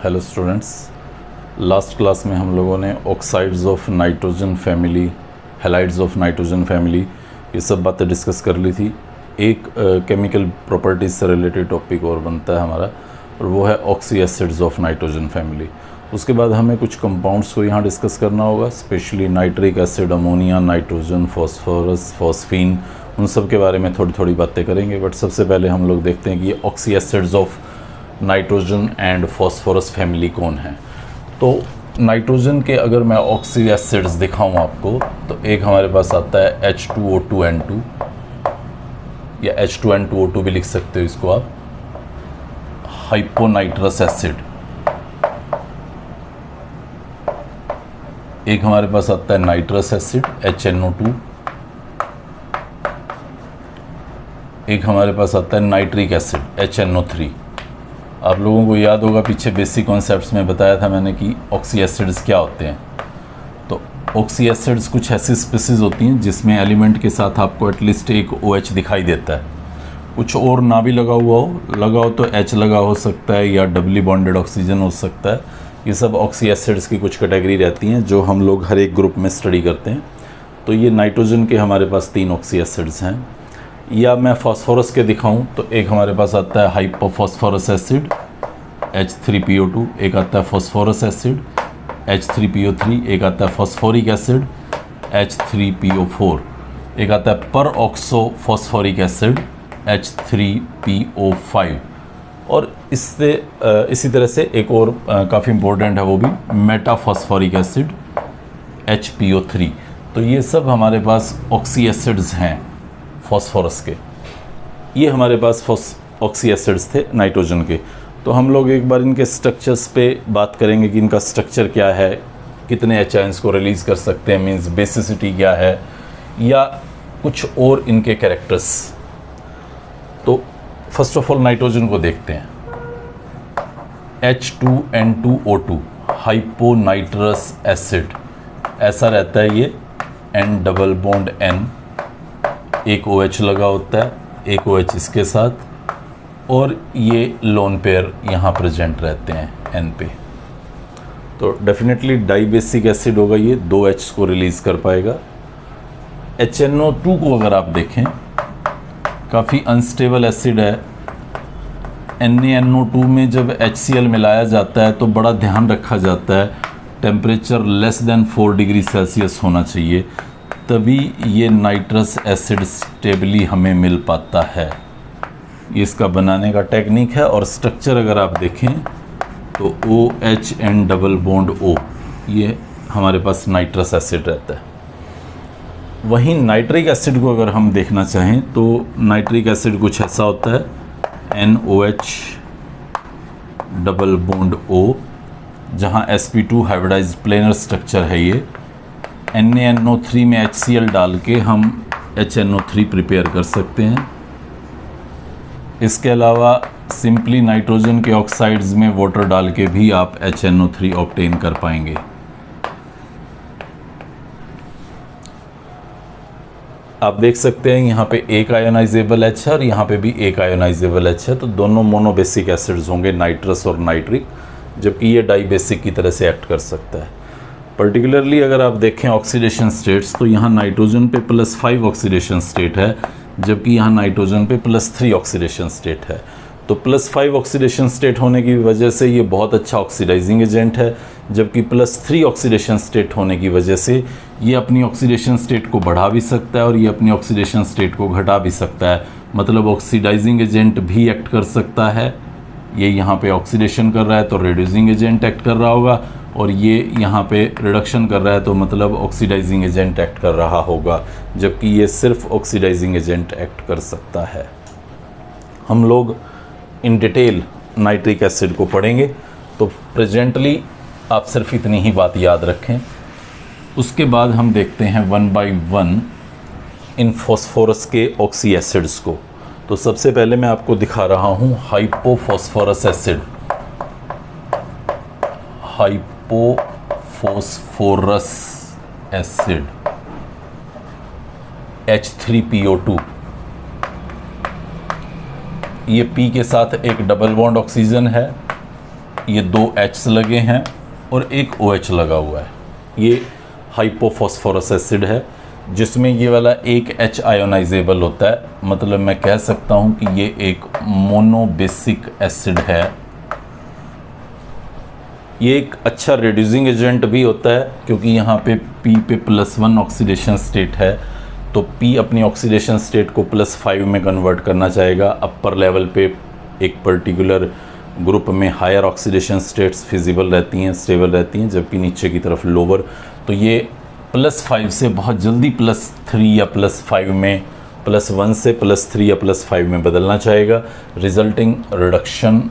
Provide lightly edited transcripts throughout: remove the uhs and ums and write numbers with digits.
Hello students, last class में हम लोगों ने oxides of nitrogen family, halides of nitrogen family, ये सब बातें डिस्कस कर ली थी। एक केमिकल प्रॉपर्टीज़ से रिलेटेड टॉपिक और बनता है हमारा, और वो है oxy acids of nitrogen family. उसके बाद हमें कुछ कंपाउंड्स को यहाँ डिस्कस करना होगा, specially nitric acid, ammonia, nitrogen, phosphorus, phosphine, उन सब के बारे में थोड़ी थोड़ी बातें करेंगे। बट सबसे पहले हम लोग देखते हैं कि ये oxy acids of nitrogen and phosphorus family कौन है। तो नाइट्रोजन के अगर मैं ऑक्सी एसिड्स दिखाऊं आपको, तो एक हमारे पास आता है H2O2N2, या H2N2O2 भी लिख सकते हो इसको आप, हाइपोनाइट्रस एसिड। एक हमारे पास आता है नाइट्रस एसिड HNO2। एक हमारे पास आता है नाइट्रिक एसिड HNO3। आप लोगों को याद होगा पीछे बेसिक कॉन्सेप्ट्स में बताया था मैंने कि ऑक्सी एसिड्स क्या होते हैं। तो ऑक्सी एसिड्स कुछ ऐसी स्पीसीज होती हैं जिसमें एलिमेंट के साथ आपको एटलीस्ट एक OH दिखाई देता है, कुछ और ना भी लगा हो तो H लगा हो सकता है, या डबली बॉन्डेड ऑक्सीजन हो सकता है। ये सब ऑक्सी एसिड्स की कुछ कैटेगरी रहती हैं जो हम लोग हर एक ग्रुप में स्टडी करते हैं। तो ये नाइट्रोजन के हमारे पास 3 ऑक्सी एसिड्स हैं। या मैं फास्फोरस के दिखाऊं तो एक हमारे पास आता है हाइपोफॉस्फोरस एसिड H3PO2, एक आता है फॉस्फोरस एसिड H3PO3, एक आता है फॉस्फोरिक एसिड H3PO4, एक आता है पर ऑक्सो फॉस्फोरिक एसिड H3PO5, और इससे इसी तरह से एक और काफ़ी इम्पोर्टेंट है, वो भी मेटाफॉस्फोरिक एसिड HPO3। तो ये सब हमारे पास ऑक्सी एसिड्स हैं फॉस्फोरस के। ये हमारे पास ऑक्सी एसिड्स थे नाइट्रोजन के। तो हम लोग एक बार इनके स्ट्रक्चर्स पे बात करेंगे कि इनका स्ट्रक्चर क्या है, कितने एच आयंस को रिलीज़ कर सकते हैं, मींस बेसिसिटी क्या है, या कुछ और इनके कैरेक्टर्स। तो फर्स्ट ऑफ ऑल नाइट्रोजन को देखते हैं। H2N2O2 हाइपोनाइट्रस एसिड, ऐसा रहता है ये, N डबल बॉन्ड N, एक OH लगा होता है, एक OH इसके साथ, और ये लोन पेयर यहाँ प्रेजेंट रहते हैं N पे। तो डेफिनेटली डाइबेसिक एसिड होगा, ये 2 H को रिलीज़ कर पाएगा। HNO2 को अगर आप देखें, काफ़ी अनस्टेबल एसिड है। NaNO2 में जब HCl मिलाया जाता है तो बड़ा ध्यान रखा जाता है temperature less than 4 degree Celsius होना चाहिए, तभी ये नाइट्रस एसिड स्टेबली हमें मिल पाता है। ये इसका बनाने का टेक्निक है। और स्ट्रक्चर अगर आप देखें तो OHN डबल बॉन्ड O, ये हमारे पास नाइट्रस एसिड रहता है। वहीं नाइट्रिक एसिड को अगर हम देखना चाहें तो नाइट्रिक एसिड कुछ ऐसा होता है, NOH डबल बॉन्ड O, जहाँ sp2 हाइब्रिडाइज्ड प्लेनर स्ट्रक्चर है ये। NaNO3 में HCl डाल के हम HNO3 प्रिपेयर कर सकते हैं। इसके अलावा सिंपली नाइट्रोजन के ऑक्साइड्स में वाटर डाल के भी आप HNO3 ऑब्टेन कर पाएंगे। आप देख सकते हैं यहाँ पे एक आयोनाइजेबल H है और यहाँ पे भी एक आयोनाइजेबल H है, तो दोनों मोनोबेसिक एसिड्स होंगे, नाइट्रस और नाइट्रिक, जबकि ये डाइबेसिक की तरह से एक्ट कर सकता है। पर्टिकुलरली अगर आप देखें ऑक्सीडेशन स्टेट्स, तो यहाँ नाइट्रोजन पे +5 ऑक्सीडेशन स्टेट है, जबकि यहाँ नाइट्रोजन पे +3 ऑक्सीडेशन स्टेट है। तो +5 ऑक्सीडेशन स्टेट होने की वजह से ये बहुत अच्छा ऑक्सीडाइजिंग एजेंट है, जबकि +3 ऑक्सीडेशन स्टेट होने की वजह से ये अपनी ऑक्सीडेशन स्टेट को बढ़ा भी सकता है और ये अपनी ऑक्सीडेशन स्टेट को घटा भी सकता है। मतलब ऑक्सीडाइजिंग एजेंट भी एक्ट कर सकता है। ये यहाँ पे ऑक्सीडेशन कर रहा है तो रिड्यूसिंग एजेंट एक्ट कर रहा होगा, और ये यहाँ पे रिडक्शन कर रहा है तो मतलब ऑक्सीडाइजिंग एजेंट एक्ट कर रहा होगा, जबकि ये सिर्फ ऑक्सीडाइजिंग एजेंट एक्ट कर सकता है। हम लोग इन डिटेल नाइट्रिक एसिड को पढ़ेंगे, तो प्रेजेंटली आप सिर्फ इतनी ही बात याद रखें। उसके बाद हम देखते हैं 1 बाय 1 इन फॉस्फोरस के ऑक्सी एसिड्स को। तो सबसे पहले मैं आपको दिखा रहा हूँ hypophosphorous acid, hypophosphorous acid H3PO2। ये P के साथ एक डबल बॉन्ड ऑक्सीजन है, ये 2 H लगे हैं और एक OH लगा हुआ है। ये हाइपोफॉस्फोरस एसिड है जिसमें ये वाला एक H आयोनाइजेबल होता है, मतलब मैं कह सकता हूँ कि ये एक मोनोबेसिक एसिड है। ये एक अच्छा रिड्यूसिंग एजेंट भी होता है क्योंकि यहाँ पे P पे +1 ऑक्सीडेशन स्टेट है, तो P अपनी ऑक्सीडेशन स्टेट को +5 में कन्वर्ट करना चाहेगा। अपर लेवल पे एक पर्टिकुलर ग्रुप में हायर ऑक्सीडेशन स्टेट्स फिजिबल रहती हैं, स्टेबल रहती हैं, जबकि नीचे की तरफ लोअर। तो ये +5 से बहुत जल्दी +3 या +5 में, +1 से +3 या +5 में बदलना चाहेगा। रिजल्टिंग रिडक्शन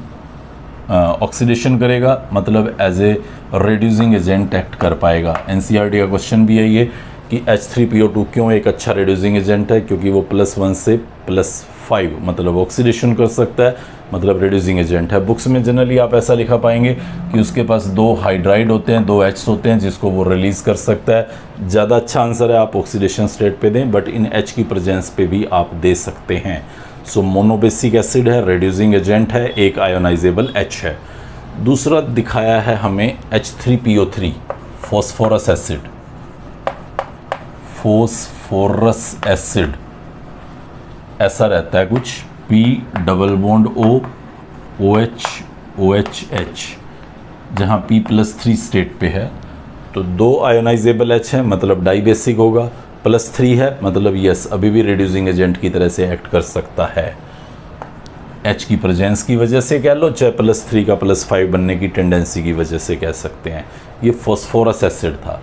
ऑक्सीडेशन करेगा, मतलब as a reducing agent act कर पाएगा। NCERT का क्वेश्चन भी है ये कि H3PO2 क्यों एक अच्छा रिड्यूसिंग एजेंट है, क्योंकि वो +1 से +5 मतलब ऑक्सीडेशन कर सकता है, मतलब रिड्यूसिंग एजेंट है। बुक्स में जनरली आप ऐसा लिखा पाएंगे कि उसके पास 2 हाइड्राइड होते हैं, 2 H होते हैं जिसको वो रिलीज़ कर सकता है। ज़्यादा अच्छा आंसर है आप ऑक्सीडेशन स्टेट पे दें, बट इन H की प्रेजेंस पे भी आप दे सकते हैं। सो मोनोबेसिक एसिड है, रिड्यूसिंग एजेंट है, एक आयोनाइजेबल H है। दूसरा दिखाया है हमें H3PO3 phosphorous acid. Phosphorous acid ऐसा रहता है कुछ, P double bond O OH OHH, जहाँ P +3 स्टेट पे है। तो 2 आयोनाइजेबल H है, मतलब डाइबेसिक होगा। +3 है, मतलब यस अभी भी रिड्यूसिंग एजेंट की तरह से एक्ट कर सकता है। H की प्रेजेंस की वजह से कह लो, चाहे +3 का +5 बनने की टेंडेंसी की वजह से कह सकते हैं। ये फॉस्फोरस एसिड था।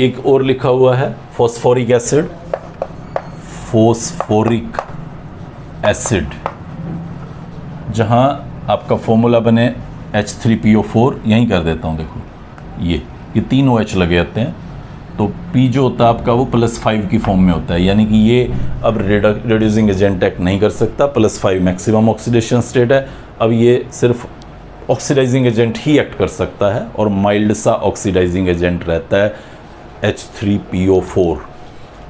एक और लिखा हुआ है फॉस्फोरिक एसिड, फॉस्फोरिक एसिड, जहाँ आपका फॉर्मूला बने H3PO4, यहीं कर देता हूँ, देखो ये 3 OH लगे होते हैं, तो P जो होता है आपका वो +5 की फॉर्म में होता है, यानी कि ये अब रिड्यूसिंग एजेंट एक्ट नहीं कर सकता। +5 मैक्सिमम ऑक्सीडेशन स्टेट है, अब ये सिर्फ ऑक्सीडाइजिंग एजेंट ही एक्ट कर सकता है और माइल्ड सा ऑक्सीडाइजिंग एजेंट रहता है H3PO4,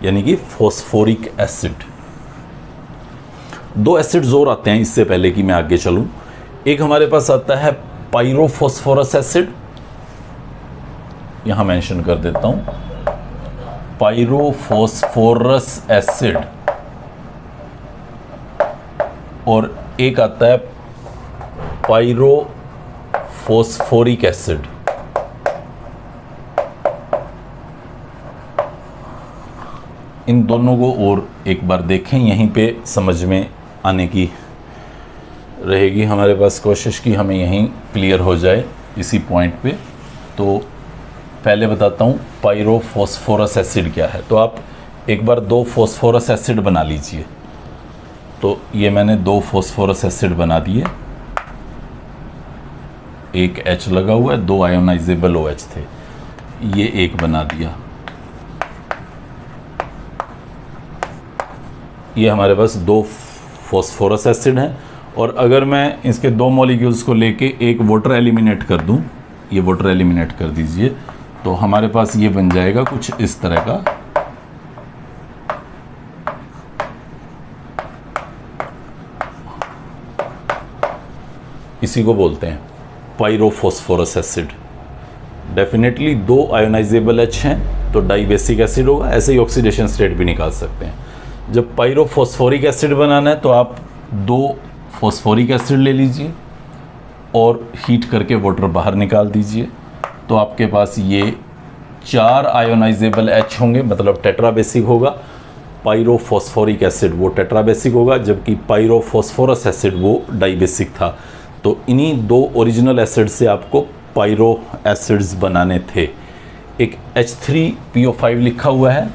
यानी कि फॉस्फोरिक एसिड। 2 एसिड्स और आते हैं इससे पहले कि मैं आगे चलूं। एक हमारे पास आता है पायरोफॉस्फोरस एसिड, यहां मेंशन कर देता हूं, पायरोफॉस्फोरस एसिड। और एक आता है पायरोफॉस्फोरिक एसिड। इन दोनों को और एक बार देखें, यहीं पे समझ में आने की रहेगी हमारे पास कोशिश कि हमें यहीं क्लियर हो जाए इसी पॉइंट पे। तो पहले बताता हूँ पायरोफॉस्फोरस एसिड क्या है। तो आप एक बार 2 फॉस्फोरस एसिड बना लीजिए। तो ये मैंने 2 फॉस्फोरस एसिड बना दिए, एक H लगा हुआ है, 2 आयोनाइजेबल OH थे, ये एक बना दिया। ये हमारे पास 2 फॉस्फोरस एसिड हैं, और अगर मैं इसके 2 मॉलिक्यूल्स को लेके एक वाटर एलिमिनेट कर दूं, ये वाटर एलिमिनेट कर दीजिए, तो हमारे पास ये बन जाएगा कुछ इस तरह का। इसी को बोलते हैं पायरोफॉस्फोरस एसिड। डेफिनेटली 2 आयोनाइजेबल H हैं तो डाइबेसिक एसिड होगा, ऐसे ही ऑक्सीडेशन स्टेट भी निकाल सकते हैं। जब पायरोफॉस्फोरिक एसिड बनाना है तो आप 2 फॉस्फोरिक एसिड ले लीजिए और हीट करके वाटर बाहर निकाल दीजिए, तो आपके पास ये 4 आयोनाइजेबल H होंगे, मतलब टेट्राबेसिक होगा। पायरोफॉस्फोरिक एसिड वो टेट्राबेसिक होगा, जबकि पायरोफॉस्फोरस एसिड वो डाइबेसिक था। तो इन्हीं 2 ओरिजिनल एसिड से आपको पायरो एसिड्स बनाने थे। एक H3PO5 लिखा हुआ है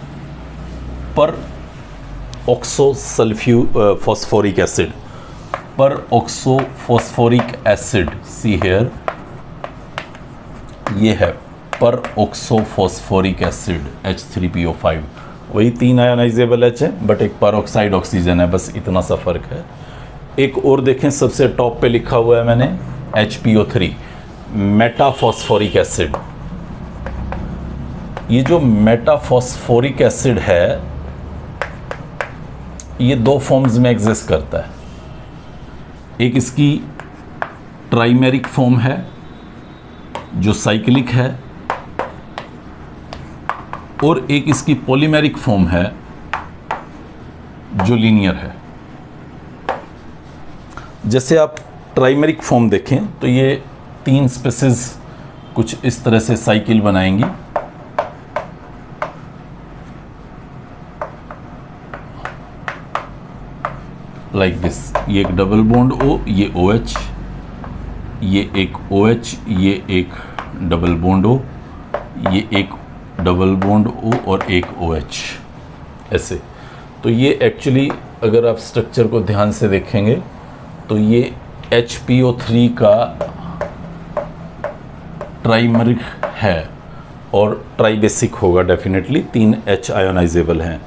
पर ऑक्सो फॉस्फोरिक एसिड, पर oxo phosphoric acid, see here, ये है पर ऑक्सो फॉस्फोरिक एसिड H3PO5। वही 3 आयोनाइजेबल H है, बट एक पर ऑक्साइड ऑक्सीजन है, बस इतना सा फर्क है। एक और देखें, सबसे टॉप पे लिखा हुआ है मैंने HPO3, मेटाफॉस्फोरिक एसिड। ये जो मेटाफॉस्फोरिक एसिड है ये 2 फॉर्म्स में एग्जिस्ट करता है। एक इसकी ट्राइमेरिक फॉर्म है जो साइक्लिक है, और एक इसकी पॉलीमेरिक फॉर्म है जो लीनियर है। जैसे आप ट्राइमेरिक फॉर्म देखें तो ये 3 स्पेसिस कुछ इस तरह से साइकिल बनाएंगी। लाइक दिस, ये एक डबल बॉन्ड O, ये OH, ये एक OH, ये एक डबल बॉन्ड O, ये एक डबल बॉन्ड O और एक OH, ऐसे। तो ये एक्चुअली अगर आप स्ट्रक्चर को ध्यान से देखेंगे तो ये HPO3 का ट्राइमरिक है और ट्राइबेसिक होगा डेफिनेटली, 3 H आयोनाइजेबल हैं।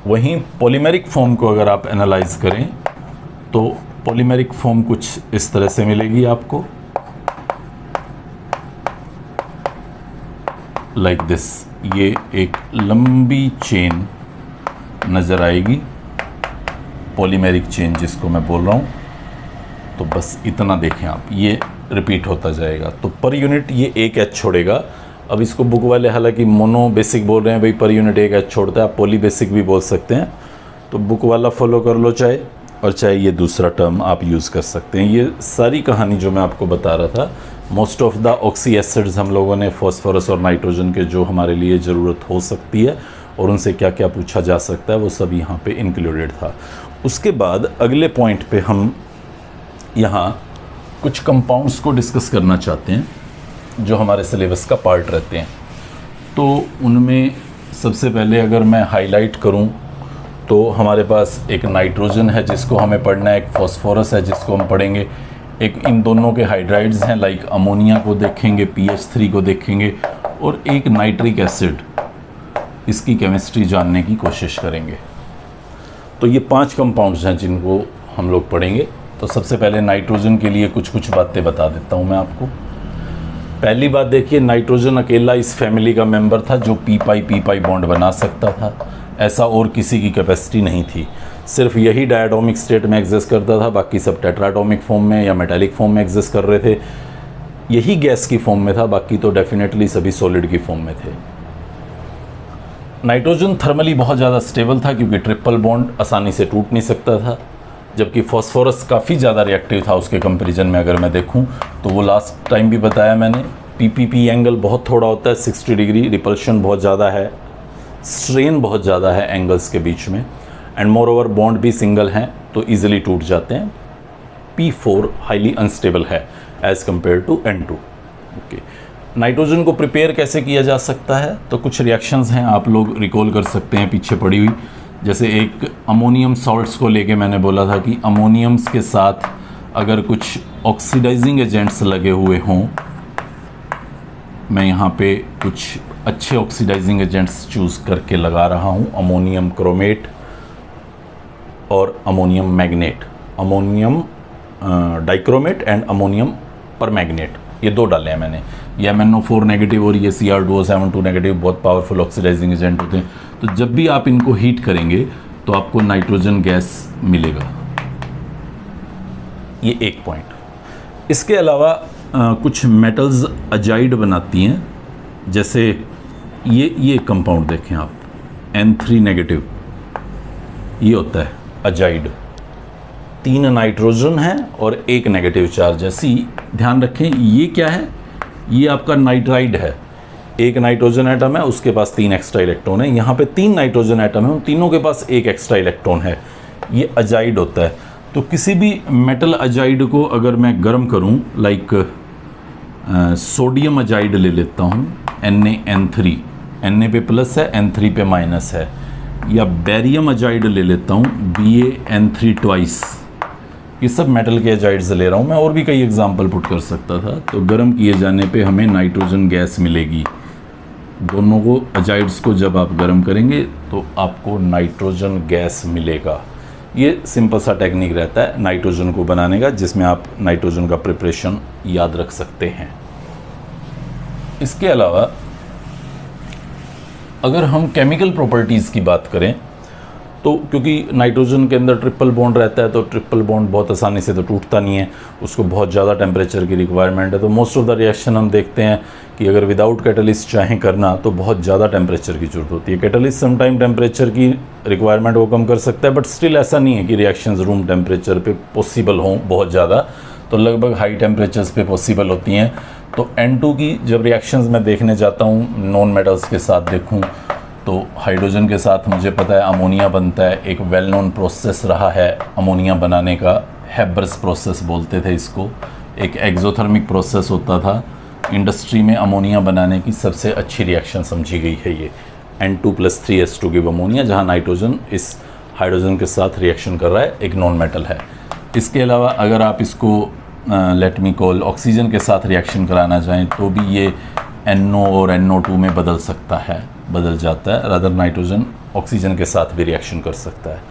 वहीं पॉलीमेरिक फॉर्म को अगर आप एनालाइज करें तो पॉलीमेरिक फॉर्म कुछ इस तरह से मिलेगी आपको, लाइक दिस। ये एक लंबी चेन नज़र आएगी, पॉलीमेरिक चेन जिसको मैं बोल रहा हूँ। तो बस इतना देखें आप, ये रिपीट होता जाएगा। तो पर यूनिट ये एक H छोड़ेगा। अब इसको बुक वाले हालांकि मोनो बेसिक बोल रहे हैं, भाई पर यूनिट एक H छोड़ता है, आप पॉली बेसिक भी बोल सकते हैं। तो बुक वाला फॉलो कर लो चाहे, और चाहे ये दूसरा टर्म आप यूज़ कर सकते हैं। ये सारी कहानी जो मैं आपको बता रहा था, most of the oxy acids हम लोगों ने फॉस्फोरस और नाइट्रोजन के जो हमारे लिए ज़रूरत हो सकती है और उनसे क्या क्या पूछा जा सकता है, वो सब यहाँ पे इंक्लूडेड था। उसके बाद अगले पॉइंट पे हम यहाँ कुछ कंपाउंड्स को डिस्कस करना चाहते हैं जो हमारे सिलेबस का पार्ट रहते हैं। तो उनमें सबसे पहले अगर मैं हाईलाइट करूं तो हमारे पास एक नाइट्रोजन है जिसको हमें पढ़ना है, एक फॉस्फोरस है जिसको हम पढ़ेंगे, एक इन दोनों के हाइड्राइड्स हैं लाइक अमोनिया को देखेंगे, PH3 को देखेंगे, और एक नाइट्रिक एसिड, इसकी केमिस्ट्री जानने की कोशिश करेंगे। तो ये 5 कंपाउंड्स हैं जिनको हम लोग पढ़ेंगे। तो सबसे पहले नाइट्रोजन के लिए कुछ बातें बता देता हूँ मैं आपको। पहली बात देखिए, नाइट्रोजन अकेला इस फैमिली का मेंबर था जो पी पाई बॉन्ड बना सकता था। ऐसा और किसी की कैपेसिटी नहीं थी। सिर्फ यही डायटोमिक स्टेट में एग्जिस्ट करता था, बाकी सब टेट्राटोमिक फॉर्म में या मेटालिक फॉर्म में एग्जिस्ट कर रहे थे। यही गैस की फॉर्म में था, बाकी तो डेफिनेटली सभी सॉलिड की फॉर्म में थे। नाइट्रोजन थर्मली बहुत ज़्यादा स्टेबल था क्योंकि ट्रिपल बॉन्ड आसानी से टूट नहीं सकता था, जबकि फॉस्फोरस काफ़ी ज़्यादा रिएक्टिव था उसके कंपैरिजन में। अगर मैं देखूं तो वो लास्ट टाइम भी बताया मैंने, पीपीपी एंगल बहुत थोड़ा होता है, 60 डिग्री, रिपल्शन बहुत ज़्यादा है, स्ट्रेन बहुत ज़्यादा है एंगल्स के बीच में, एंड मोर ओवर बॉन्ड भी सिंगल हैं तो ईजिली टूट जाते हैं। P4 हाईली अनस्टेबल है as compare to N2। Okay, nitrogen को प्रिपेयर कैसे किया जा सकता है? तो कुछ रिएक्शंस हैं, आप लोग रिकॉल कर सकते हैं पीछे पड़ी हुई। जैसे एक अमोनियम सॉल्ट्स को लेके मैंने बोला था कि अमोनियम्स के साथ अगर कुछ ऑक्सीडाइजिंग एजेंट्स लगे हुए हों, मैं यहाँ पे कुछ अच्छे ऑक्सीडाइजिंग एजेंट्स चूज़ करके लगा रहा हूँ, अमोनियम क्रोमेट और ammonium magnet, ammonium dichromate and ammonium परमैग्नेट, ये 2 डाले हैं मैंने। ये MnO4 नेगेटिव और ये Cr2O72 नेगेटिव बहुत पावरफुल ऑक्सीडाइजिंग एजेंट होते हैं। तो जब भी आप इनको हीट करेंगे तो आपको नाइट्रोजन गैस मिलेगा। ये एक पॉइंट। इसके अलावा कुछ मेटल्स अजाइड बनाती हैं, जैसे ये कंपाउंड देखें आप, N3 नेगेटिव, ये होता है अजाइड। 3 नाइट्रोजन है और 1 नेगेटिव चार्ज है। ध्यान रखें, ये क्या है? ये आपका नाइट्राइड है। 1 नाइट्रोजन एटम है, उसके पास 3 एक्स्ट्रा इलेक्ट्रॉन है। यहाँ पे 3 नाइट्रोजन एटम है, उन तीनों के पास 1 एक्स्ट्रा इलेक्ट्रॉन है। ये अजाइड होता है। तो किसी भी मेटल अजाइड को अगर मैं गर्म करूँ, लाइक सोडियम अजाइड ले लेता हूँ, NaN3, Na पे प्लस है, N3 पे माइनस है, या बेरियम अजाइड ले लेता हूँ, BaN3 ट्वाइस। ये सब मेटल के अजाइड्स ले रहा हूँ मैं, और भी कई एग्जांपल पुट कर सकता था। तो गर्म किए जाने पे हमें नाइट्रोजन गैस मिलेगी। दोनों को अजाइड्स को जब आप गर्म करेंगे तो आपको नाइट्रोजन गैस मिलेगा। ये सिंपल सा टेक्निक रहता है नाइट्रोजन को बनाने का, जिसमें आप नाइट्रोजन का प्रिपरेशन याद रख सकते हैं। इसके अलावा अगर हम केमिकल प्रॉपर्टीज़ की बात करें तो क्योंकि नाइट्रोजन के अंदर ट्रिपल बॉन्ड रहता है तो ट्रिपल बॉन्ड बहुत आसानी से तो टूटता नहीं है, उसको बहुत ज़्यादा टेम्परेचर की रिक्वायरमेंट है। तो मोस्ट ऑफ द रिएक्शन हम देखते हैं कि अगर विदाउट कैटलिस्ट चाहें करना तो बहुत ज़्यादा टेम्परेचर की ज़रूरत होती है। कैटलिस्ट समटाइम टेम्परेचर की रिक्वायरमेंट को कम कर सकता है, बट स्टिल ऐसा नहीं है कि रिएक्शंस रूम टेम्परेचर पे पॉसिबल हों बहुत ज़्यादा, तो लगभग हाई टेम्परेचर्स पे पॉसिबल होती हैं। तो N2 की जब रिएक्शंस मैं देखने जाता हूँ नॉन मेटल्स के साथ देखूँ तो हाइड्रोजन के साथ मुझे पता है अमोनिया बनता है। एक वेल नोन प्रोसेस रहा है अमोनिया बनाने का, हेबर्स प्रोसेस बोलते थे इसको। एक एक्सोथर्मिक प्रोसेस होता था, इंडस्ट्री में अमोनिया बनाने की सबसे अच्छी रिएक्शन समझी गई है ये N2+3H2 गिव अमोनिया, जहाँ नाइट्रोजन इस हाइड्रोजन के साथ रिएक्शन कर रहा है, एक नॉन मेटल है। इसके अलावा अगर आप इसको लेट मी कॉल ऑक्सीजन के साथ रिएक्शन कराना चाहें तो भी ये NO और NO2 में बदल सकता है, बदल जाता है। रादर नाइट्रोजन ऑक्सीजन के साथ भी रिएक्शन कर सकता है।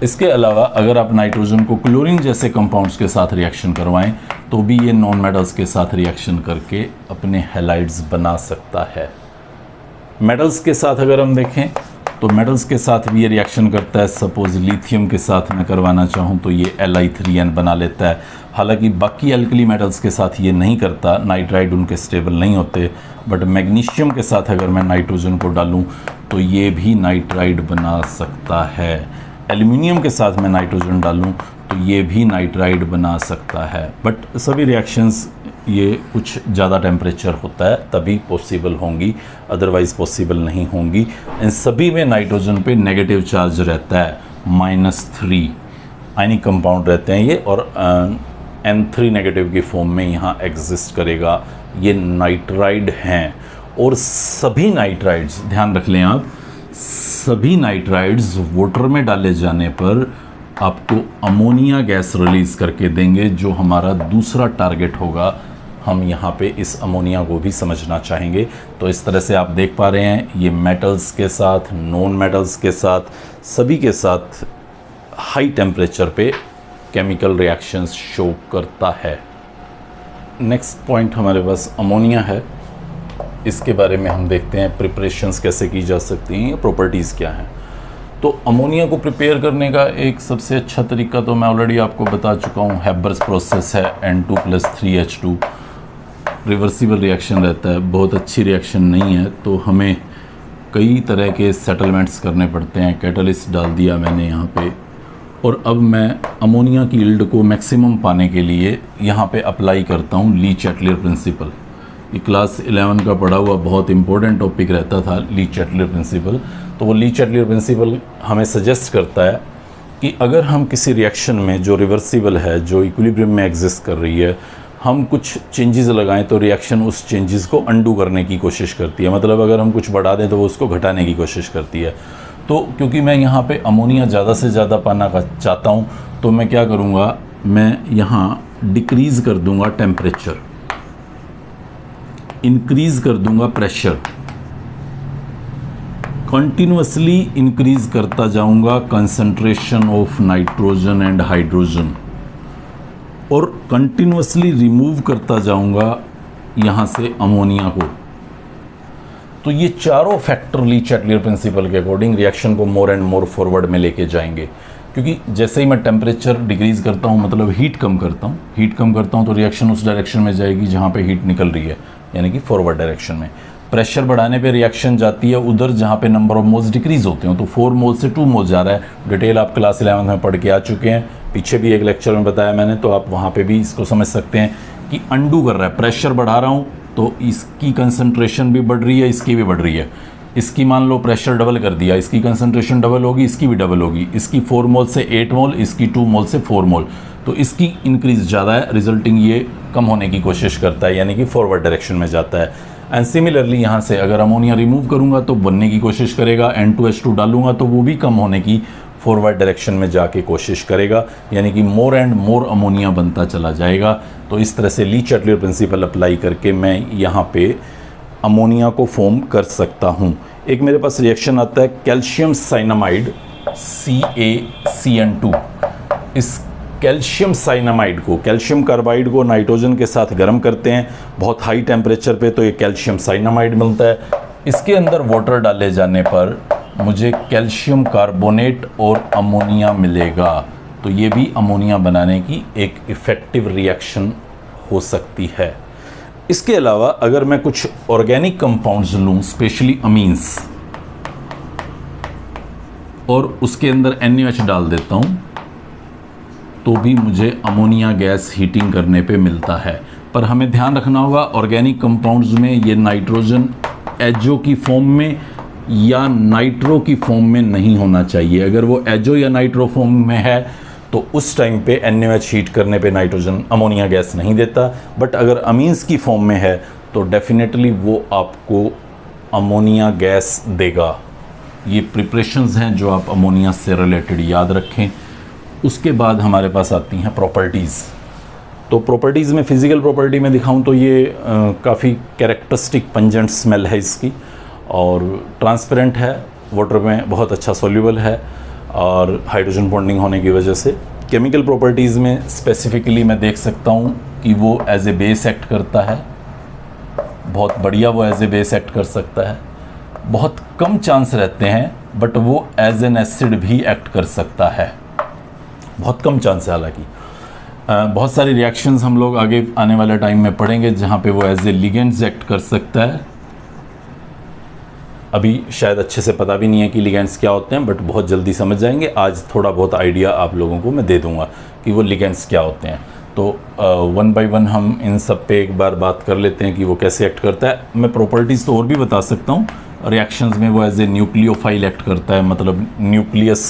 इसके अलावा अगर आप नाइट्रोजन को क्लोरीन जैसे कंपाउंड्स के साथ रिएक्शन करवाएं तो भी ये नॉन मेटल्स के साथ रिएक्शन करके अपने हैलाइड्स बना सकता है। मेटल्स के साथ अगर हम देखें तो मेटल्स के साथ भी ये रिएक्शन करता है। सपोज लिथियम के साथ मैं करवाना चाहूँ तो ये Li3n बना लेता है। हालांकि बाकी एल्कली मेटल्स के साथ ये नहीं करता, नाइट्राइड उनके स्टेबल नहीं होते, बट मैग्नीशियम के साथ अगर मैं नाइट्रोजन को डालूं तो ये भी नाइट्राइड बना सकता है। एल्युमिनियम के साथ मैं नाइट्रोजन डालूं तो ये भी नाइट्राइड बना सकता है। बट सभी रिएक्शंस ये कुछ ज़्यादा टेम्परेचर होता है तभी पॉसिबल होंगी, अदरवाइज़ पॉसिबल नहीं होंगी। इन सभी में नाइट्रोजन पे नेगेटिव चार्ज रहता है, -3 आयनिक कंपाउंड रहते हैं ये, और N3 नेगेटिव की फॉर्म में यहाँ एग्जिस्ट करेगा। ये नाइट्राइड हैं और सभी नाइट्राइड्स, ध्यान रख लें आप, सभी नाइट्राइड्स वाटर में डाले जाने पर आपको अमोनिया गैस रिलीज़ करके देंगे, जो हमारा दूसरा टारगेट होगा। हम यहाँ पे इस अमोनिया को भी समझना चाहेंगे। तो इस तरह से आप देख पा रहे हैं ये मेटल्स के साथ, नॉन मेटल्स के साथ, सभी के साथ हाई टेम्परेचर पे केमिकल रिएक्शंस शो करता है। नेक्स्ट पॉइंट हमारे पास अमोनिया है। इसके बारे में हम देखते हैं प्रिपरेशंस कैसे की जा सकती हैं या प्रॉपर्टीज़ क्या हैं। तो अमोनिया को प्रिपेयर करने का एक सबसे अच्छा तरीका तो मैं ऑलरेडी आपको बता चुका हूँ, हेबर्स प्रोसेस है। N2+3H2 रिवर्सिबल रिएक्शन रहता है, बहुत अच्छी रिएक्शन नहीं है, तो हमें कई तरह के सेटलमेंट्स करने पड़ते हैं। कैटलिस्ट डाल दिया मैंने यहाँ पे, और अब मैं अमोनिया की यील्ड को मैक्सिमम पाने के लिए यहाँ पे अप्लाई करता हूँ ली चैटलियर प्रिंसिपल। ये क्लास 11 का पढ़ा हुआ बहुत इंपॉर्टेंट टॉपिक रहता था, ली चैटलियर प्रिंसिपल। तो वो ली चैटलियर प्रिंसिपल हमें सजेस्ट करता है कि अगर हम किसी रिएक्शन में जो रिवर्सिबल है, जो इक्विलिब्रियम में एग्जिस्ट कर रही है, हम कुछ चेंजेस लगाएं तो रिएक्शन उस चेंजेस को अंडू करने की कोशिश करती है। मतलब अगर हम कुछ बढ़ा दें तो वो उसको घटाने की कोशिश करती है। तो क्योंकि मैं यहाँ पे अमोनिया ज़्यादा से ज़्यादा पाना चाहता हूँ तो मैं क्या करूँगा, मैं यहाँ डिक्रीज़ कर दूँगा टेम्परेचर, इंक्रीज़ कर दूँगा प्रेशर, कंटिन्यूसली इंक्रीज़ करता जाऊँगा concentration of nitrogen and hydrogen, और कंटिन्यूसली रिमूव करता जाऊँगा यहाँ से अमोनिया को। तो ये चारों फैक्टर ली चैटलियर प्रिंसिपल के अकॉर्डिंग रिएक्शन को मोर एंड मोर फॉरवर्ड में लेके जाएंगे। क्योंकि जैसे ही मैं टेम्परेचर डिक्रीज़ करता हूँ, मतलब हीट कम करता हूँ तो रिएक्शन उस डायरेक्शन में जाएगी जहाँ पे हीट निकल रही है, यानी कि फॉरवर्ड डायरेक्शन में। प्रेशर बढ़ाने पे रिएक्शन जाती है उधर जहाँ पे नंबर ऑफ मोल्स डिक्रीज़ होते हैं, तो 4 मोल से 2 मोल जा रहा है। डिटेल आप क्लास 11 में पढ़ के आ चुके हैं, पीछे भी एक लेक्चर में बताया मैंने, तो आप वहाँ पे भी इसको समझ सकते हैं कि अंडू कर रहा है। प्रेशर बढ़ा रहा हूँ तो इसकी कंसंट्रेशन भी बढ़ रही है, इसकी भी बढ़ रही है। इसकी मान लो प्रेशर डबल कर दिया, इसकी कंसंट्रेशन डबल होगी, इसकी भी डबल होगी। इसकी 4 मोल से 8 मोल, इसकी 2 मोल से 4 मोल, तो इसकी इंक्रीज़ ज़्यादा है, रिजल्टिंग ये कम होने की कोशिश करता है, यानी कि फॉरवर्ड डायरेक्शन में जाता है। एंड सिमिलरली यहाँ से अगर अमोनिया रिमूव करूँगा तो बनने की कोशिश करेगा, N2H2 डालूंगा तो वो भी कम होने की फॉरवर्ड डायरेक्शन में जाके कोशिश करेगा, यानी कि मोर एंड मोर अमोनिया बनता चला जाएगा। तो इस तरह से ली चैटलियर प्रिंसिपल अप्लाई करके मैं यहाँ पे अमोनिया को फॉर्म कर सकता हूँ। एक मेरे पास रिएक्शन आता है कैल्शियम साइनामाइड CaCN2। इस कैल्शियम साइनामाइड को, कैल्शियम कार्बाइड को नाइट्रोजन के साथ गर्म करते हैं बहुत हाई टेम्परेचर पे, तो ये कैल्शियम साइनामाइड मिलता है। इसके अंदर वाटर डाले जाने पर मुझे कैल्शियम कार्बोनेट और अमोनिया मिलेगा। तो ये भी अमोनिया बनाने की एक इफ़ेक्टिव रिएक्शन हो सकती है। इसके अलावा अगर मैं कुछ ऑर्गेनिक कंपाउंड्स लूँ, स्पेशली अमीन्स, और उसके अंदर NaOH डाल देता हूँ, तो भी मुझे अमोनिया गैस हीटिंग करने पे मिलता है। पर हमें ध्यान रखना होगा ऑर्गेनिक कंपाउंड्स में ये नाइट्रोजन एजो की फॉर्म में या नाइट्रो की फॉर्म में नहीं होना चाहिए। अगर वो एजो या नाइट्रो फॉर्म में है तो उस टाइम पे NaOH हीट करने पे नाइट्रोजन अमोनिया गैस नहीं देता। बट अगर अमीन्स की फॉर्म में है तो डेफिनेटली वो आपको अमोनिया गैस देगा। ये प्रिपरेशंस हैं जो आप अमोनिया से रिलेटेड याद रखें। उसके बाद हमारे पास आती हैं प्रॉपर्टीज़। तो प्रॉपर्टीज़ में फ़िज़िकल प्रॉपर्टी में दिखाऊं तो ये काफ़ी कैरेक्टरिस्टिक पंजेंट स्मेल है इसकी, और ट्रांसपेरेंट है, वाटर में बहुत अच्छा सॉल्यूबल है, और हाइड्रोजन बॉन्डिंग होने की वजह से। केमिकल प्रॉपर्टीज़ में स्पेसिफिकली मैं देख सकता हूँ कि वो एज ए बेस एक्ट करता है, बहुत बढ़िया वो एज ए बेस एक्ट कर सकता है। बहुत कम चांस रहते हैं बट वो एज एन एसिड भी एक्ट कर सकता है, बहुत कम चांस है। हालांकि बहुत सारी रिएक्शंस हम लोग आगे आने वाले टाइम में पढ़ेंगे जहाँ पे वो एज ए लिगेंड्स एक्ट कर सकता है। अभी शायद अच्छे से पता भी नहीं है कि लिगेंड्स क्या होते हैं, बट बहुत जल्दी समझ जाएंगे। आज थोड़ा बहुत आइडिया आप लोगों को मैं दे दूंगा कि वो लिगेंड्स क्या होते हैं। तो वन बाय वन हम इन सब पे एक बार बात कर लेते हैं कि वो कैसे एक्ट करता है। मैं प्रॉपर्टीज़ तो और भी बता सकता हूँ। रिएक्शंस में वो एज ए न्यूक्लियोफाइल एक्ट करता है, मतलब न्यूक्लियस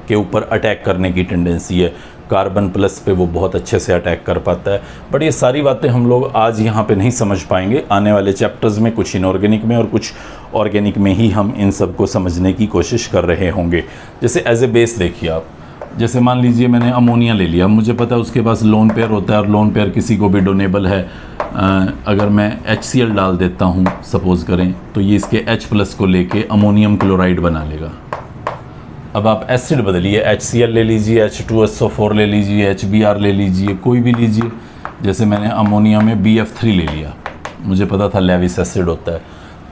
के ऊपर अटैक करने की टेंडेंसी है। कार्बन प्लस पे वो बहुत अच्छे से अटैक कर पाता है। बट ये सारी बातें हम लोग आज यहाँ पे नहीं समझ पाएंगे। आने वाले चैप्टर्स में कुछ इनऑर्गेनिक में और कुछ ऑर्गेनिक में ही हम इन सब को समझने की कोशिश कर रहे होंगे। जैसे एज ए बेस देखिए आप, जैसे मान लीजिए मैंने अमोनिया ले लिया, मुझे पता है उसके पास लोन पेयर होता है और लोन पेयर किसी को भी डोनेबल है। अगर मैं HCl डाल देता हूँ सपोज़ करें, तो ये इसके H+ को लेके अमोनियम क्लोराइड बना लेगा। अब आप एसिड बदलिए, HCl ले लीजिए, H2SO4 ले लीजिए, HBr ले लीजिए, कोई भी लीजिए। जैसे मैंने अमोनिया में BF3 ले लिया, मुझे पता था लेविस एसिड होता है,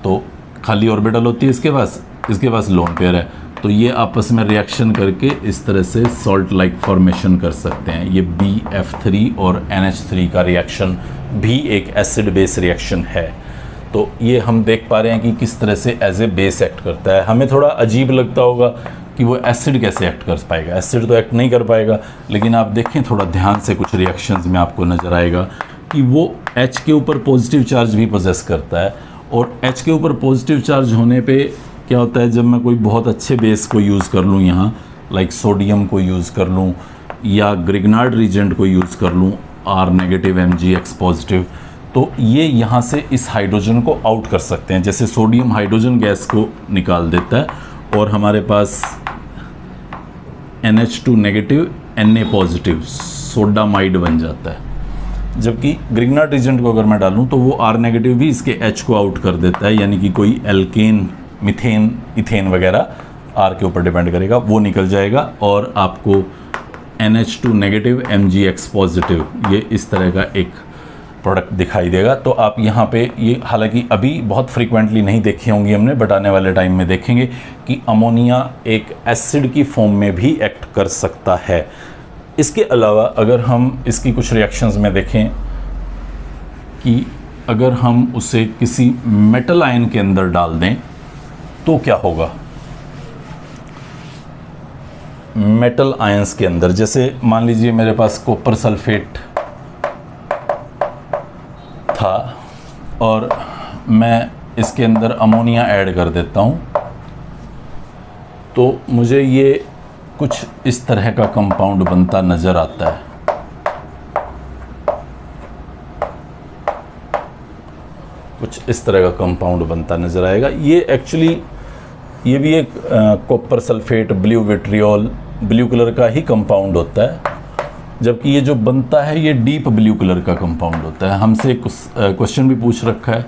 तो खाली ऑर्बिटल होती है इसके पास लोन पेयर है, तो ये आपस में रिएक्शन करके इस तरह से सॉल्ट लाइक फॉर्मेशन कर सकते हैं। ये BF3 और NH3 का रिएक्शन भी एक एसिड बेस रिएक्शन है। तो ये हम देख पा रहे हैं कि किस तरह से एज ए बेस एक्ट करता है। हमें थोड़ा अजीब लगता होगा कि वो एसिड कैसे एक्ट कर पाएगा, एसिड तो एक्ट नहीं कर पाएगा, लेकिन आप देखें थोड़ा ध्यान से कुछ रिएक्शंस में आपको नज़र आएगा कि वो H के ऊपर पॉजिटिव चार्ज भी पोजेस करता है। और H के ऊपर पॉजिटिव चार्ज होने पे क्या होता है, जब मैं कोई बहुत अच्छे बेस को यूज़ कर लूँ यहाँ, लाइक सोडियम को यूज़ कर लूँ या ग्रिग्नार्ड रीजेंट को यूज़ कर लूँ, R- MgX पॉजिटिव, तो ये यहाँ से इस हाइड्रोजन को आउट कर सकते हैं। जैसे सोडियम हाइड्रोजन गैस को निकाल देता है और हमारे पास NH2 negative Na positive sodamide बन जाता है। जबकि ग्रिग्नार्ड रीजेंट को अगर मैं डालूं तो वो R नेगेटिव भी इसके H को आउट कर देता है, यानी कि कोई एल्केन, मीथेन, इथेन वगैरह R के ऊपर डिपेंड करेगा, वो निकल जाएगा और आपको NH2 नेगेटिव MgX पॉजिटिव ये इस तरह का एक प्रोडक्ट दिखाई देगा। तो आप यहाँ पे ये, हालांकि अभी बहुत फ्रीक्वेंटली नहीं देखी होंगी हमने, बट आने वाले टाइम में देखेंगे कि अमोनिया एक एसिड की फॉर्म में भी एक्ट कर सकता है। इसके अलावा अगर हम इसकी कुछ रिएक्शंस में देखें कि अगर हम उसे किसी मेटल आयन के अंदर डाल दें तो क्या होगा। मेटल आयंस के अंदर, जैसे मान लीजिए मेरे पास कॉपर सल्फेट था और मैं इसके अंदर अमोनिया ऐड कर देता हूँ, तो मुझे ये कुछ इस तरह का कंपाउंड बनता नज़र आता है। कुछ इस तरह का कंपाउंड बनता नज़र आएगा। ये एक्चुअली ये भी एक copper sulphate blue vitriol blue colour का ही कंपाउंड होता है, जबकि ये जो बनता है ये डीप ब्लू कलर का कंपाउंड होता है। हमसे क्वेश्चन भी पूछ रखा है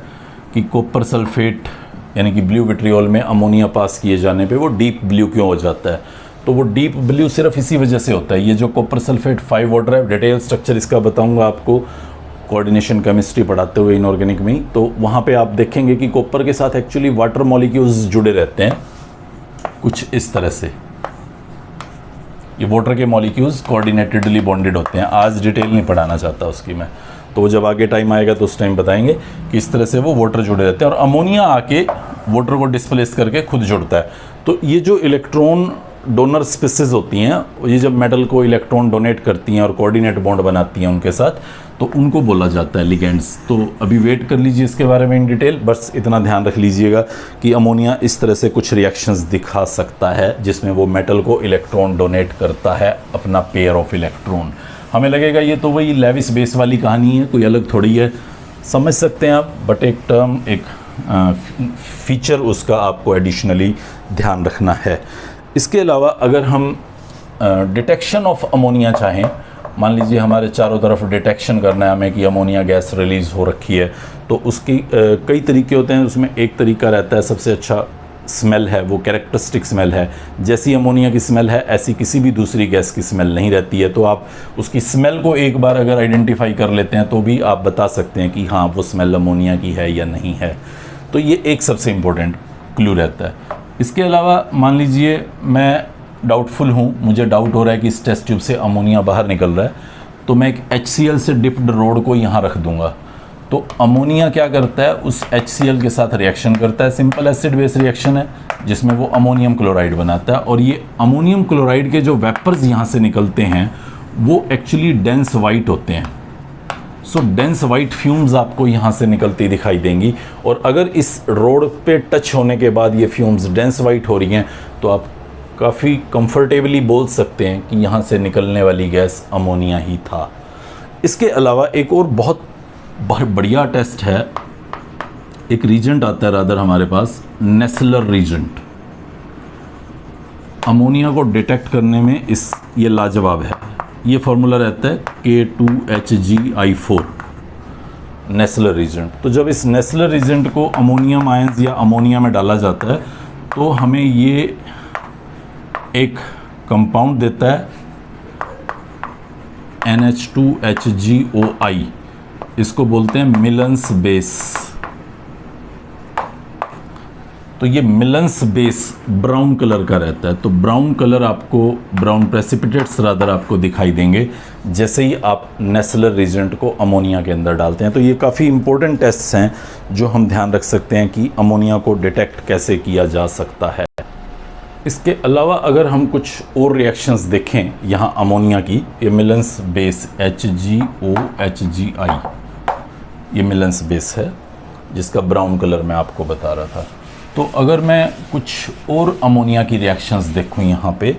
कि कॉपर सल्फेट यानी कि ब्लू विट्रियोल में अमोनिया पास किए जाने पे वो डीप ब्लू क्यों हो जाता है। तो वो डीप ब्लू सिर्फ इसी वजह से होता है। ये जो कॉपर सल्फेट 5 वाटर है, डिटेल स्ट्रक्चर इसका बताऊंगा आपको कोऑर्डिनेशन केमिस्ट्री पढ़ाते हुए इनऑर्गेनिक में ही। तो वहाँ पे आप देखेंगे कि कॉपर के साथ एक्चुअली वाटर मॉलिक्यूल्स जुड़े रहते हैं कुछ इस तरह से। ये वाटर के मॉलिक्यूल्स कोऑर्डिनेटेडली बॉन्डेड होते हैं। आज डिटेल नहीं पढ़ाना चाहता उसकी मैं, तो जब आगे टाइम आएगा तो उस टाइम बताएंगे कि इस तरह से वो वाटर जुड़े रहते हैं और अमोनिया आके वाटर को डिस्प्लेस करके खुद जुड़ता है। तो ये जो इलेक्ट्रॉन डोनर स्पीसीज होती हैं, ये जब मेटल को इलेक्ट्रॉन डोनेट करती हैं और कोऑर्डिनेट बॉन्ड बनाती हैं उनके साथ, तो उनको बोला जाता है लिगेंड्स। तो अभी वेट कर लीजिए इसके बारे में इन डिटेल, बस इतना ध्यान रख लीजिएगा कि अमोनिया इस तरह से कुछ रिएक्शंस दिखा सकता है जिसमें वो मेटल को इलेक्ट्रॉन डोनेट करता है, अपना पेयर ऑफ इलेक्ट्रॉन। हमें लगेगा ये तो वही लेविस बेस वाली कहानी है, कोई अलग थोड़ी है, समझ सकते हैं आप, बट एक टर्म, एक फीचर उसका आपको एडिशनली ध्यान रखना है। इसके अलावा अगर हम डिटेक्शन ऑफ अमोनिया चाहें, मान लीजिए हमारे चारों तरफ डिटेक्शन करना है हमें कि अमोनिया गैस रिलीज़ हो रखी है, तो उसकी कई तरीके होते हैं। उसमें एक तरीका रहता है, सबसे अच्छा स्मेल है, वो कैरेक्टरिस्टिक स्मेल है। जैसी अमोनिया की स्मेल है ऐसी किसी भी दूसरी गैस की स्मेल नहीं रहती है। तो आप उसकी स्मेल को एक बार अगर आइडेंटिफाई कर लेते हैं तो भी आप बता सकते हैं कि हाँ वो स्मेल अमोनिया की है या नहीं है। तो ये एक सबसे इम्पोर्टेंट क्लू रहता है। इसके अलावा मान लीजिए मैं डाउटफुल हूँ, मुझे डाउट हो रहा है कि इस टेस्ट ट्यूब से अमोनिया बाहर निकल रहा है, तो मैं एक HCl से डिप्ड रोड को यहाँ रख दूँगा। तो अमोनिया क्या करता है, उस HCl के साथ रिएक्शन करता है, सिंपल एसिड बेस रिएक्शन है जिसमें वो अमोनियम क्लोराइड बनाता है। और ये अमोनियम क्लोराइड के जो वेपर्स यहाँ से निकलते हैं वो एक्चुअली डेंस वाइट होते हैं। सो डेंस वाइट फ्यूम्स आपको यहाँ से निकलती दिखाई देंगी, और अगर इस रोड पे टच होने के बाद ये फ्यूम्स डेंस वाइट हो रही हैं तो आप काफ़ी कंफर्टेबली बोल सकते हैं कि यहाँ से निकलने वाली गैस अमोनिया ही था। इसके अलावा एक और बहुत बढ़िया टेस्ट है, एक रीजेंट आता है रादर हमारे पास, नेस्लर रीजेंट। अमोनिया को डिटेक्ट करने में ये लाजवाब है। ये फार्मूला रहता है K2HgI4, नेस्लर रीजेंट। तो जब इस नेस्लर रीजेंट को अमोनियम आयंस या अमोनिया में डाला जाता है तो हमें ये एक कंपाउंड देता है NH2HgOI, इसको बोलते हैं मिलन्स बेस। तो ये मिलन्स बेस ब्राउन कलर का रहता है। तो ब्राउन कलर आपको, ब्राउन प्रेसिपिटेट्स रादर आपको दिखाई देंगे जैसे ही आप नेस्लर रीजेंट को अमोनिया के अंदर डालते हैं। तो ये काफ़ी इंपॉर्टेंट टेस्ट्स हैं जो हम ध्यान रख सकते हैं कि अमोनिया को डिटेक्ट कैसे किया जा सकता है। इसके अलावा अगर हम कुछ और रिएक्शंस देखें यहाँ अमोनिया की, ये मिलन्स बेस HgOHgI, ये मिलन्स बेस है जिसका ब्राउन कलर मैं आपको बता रहा था। तो अगर मैं कुछ और अमोनिया की रिएक्शंस देखूँ यहाँ पे,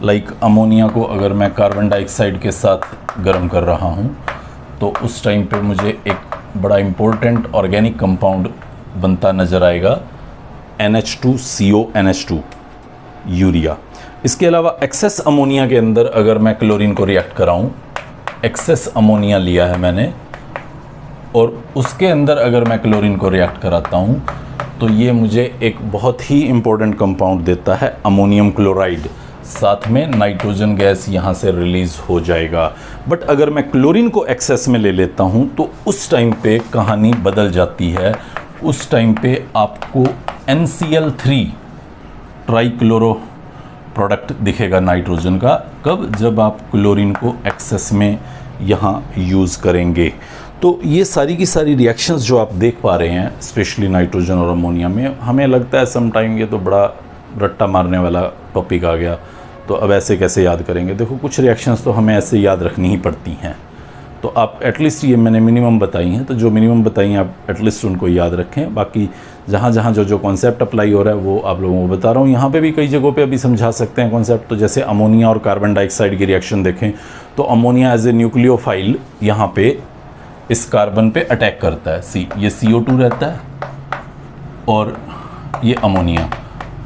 लाइक अमोनिया को अगर मैं कार्बन डाइऑक्साइड के साथ गर्म कर रहा हूँ तो उस टाइम पे मुझे एक बड़ा इम्पोर्टेंट ऑर्गेनिक कंपाउंड बनता नज़र आएगा, NH2CONH2, यूरिया। इसके अलावा एक्सेस अमोनिया के अंदर अगर मैं क्लोरीन को रिएक्ट कराऊँ, एक्सेस अमोनिया लिया है मैंने और उसके अंदर अगर मैं क्लोरीन को रिएक्ट कराता हूँ तो ये मुझे एक बहुत ही इम्पोर्टेंट कंपाउंड देता है, अमोनियम क्लोराइड। साथ में नाइट्रोजन गैस यहाँ से रिलीज़ हो जाएगा। बट अगर मैं क्लोरीन को एक्सेस में ले लेता हूँ तो उस टाइम पे कहानी बदल जाती है। उस टाइम पे आपको NCl3 ट्राईक्लोरो प्रोडक्ट दिखेगा नाइट्रोजन का। कब? जब आप क्लोरीन को एक्सेस में यहाँ यूज़ करेंगे। तो ये सारी की सारी रिएक्शंस जो आप देख पा रहे हैं स्पेशली नाइट्रोजन और अमोनिया में, हमें लगता है सम टाइम ये तो बड़ा रट्टा मारने वाला टॉपिक आ गया, तो अब ऐसे कैसे याद करेंगे। देखो कुछ रिएक्शंस तो हमें ऐसे याद रखनी ही पड़ती हैं, तो आप एटलीस्ट, ये मैंने मिनिमम बताई हैं, तो जो मिनिमम बताई हैं आप एटलीस्ट उनको याद रखें। बाकी जहाँ जहाँ जो जो कॉन्सेप्ट अप्लाई हो रहा है वो आप लोगों को बता रहा हूँ। यहाँ पे भी कई जगहों पे अभी समझा सकते हैं कॉन्सेप्ट। तो जैसे अमोनिया और कार्बन डाइऑक्साइड की रिएक्शन देखें तो अमोनिया एज ए न्यूक्लियोफाइल यहाँ पे इस कार्बन पे अटैक करता है। ये CO2 रहता है और ये अमोनिया,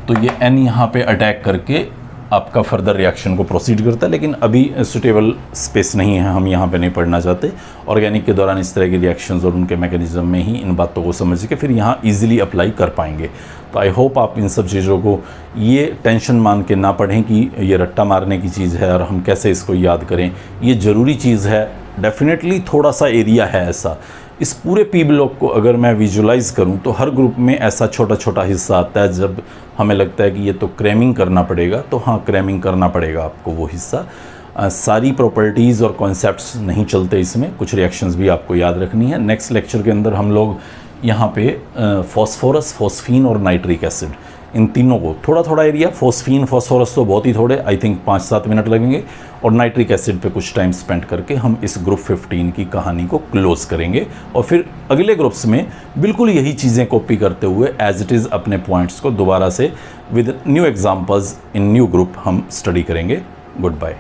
तो ये N यहाँ पे अटैक करके आपका फर्दर रिएक्शन को प्रोसीड करता है। लेकिन अभी सूटेबल स्पेस नहीं है, हम यहाँ पे नहीं पढ़ना चाहते। ऑर्गेनिक के दौरान इस तरह की रिएक्शंस और उनके मैकेनिज्म में ही इन बातों को समझ के फिर यहाँ इजीली अप्लाई कर पाएंगे। तो आई होप आप इन सब चीज़ों को ये टेंशन मान के ना पढ़ें कि ये रट्टा मारने की चीज़ है और हम कैसे इसको याद करें। ये ज़रूरी चीज़ है, डेफिनेटली थोड़ा सा एरिया है ऐसा, इस पूरे पी ब्लॉक को अगर मैं विजुलाइज करूं तो हर ग्रुप में ऐसा छोटा छोटा हिस्सा आता है। जब हमें लगता है कि ये तो क्रैमिंग करना पड़ेगा, तो हाँ क्रैमिंग करना पड़ेगा आपको वो हिस्सा। सारी प्रॉपर्टीज़ और कॉन्सेप्ट्स नहीं चलते इसमें, कुछ रिएक्शंस भी आपको याद रखनी है। नेक्स्ट लेक्चर के अंदर हम लोग यहाँ पे फॉस्फोरस, फॉस्फीन और नाइट्रिक एसिड, इन तीनों को थोड़ा थोड़ा एरिया, फॉस्फीन फॉस्फोरस तो बहुत ही थोड़े, आई थिंक 5-7 मिनट लगेंगे, और नाइट्रिक एसिड पे कुछ टाइम स्पेंड करके हम इस ग्रुप 15 की कहानी को क्लोज करेंगे। और फिर अगले ग्रुप्स में बिल्कुल यही चीज़ें कॉपी करते हुए एज इट इज़ अपने पॉइंट्स को दोबारा से with new examples in new group हम स्टडी करेंगे। Good bye.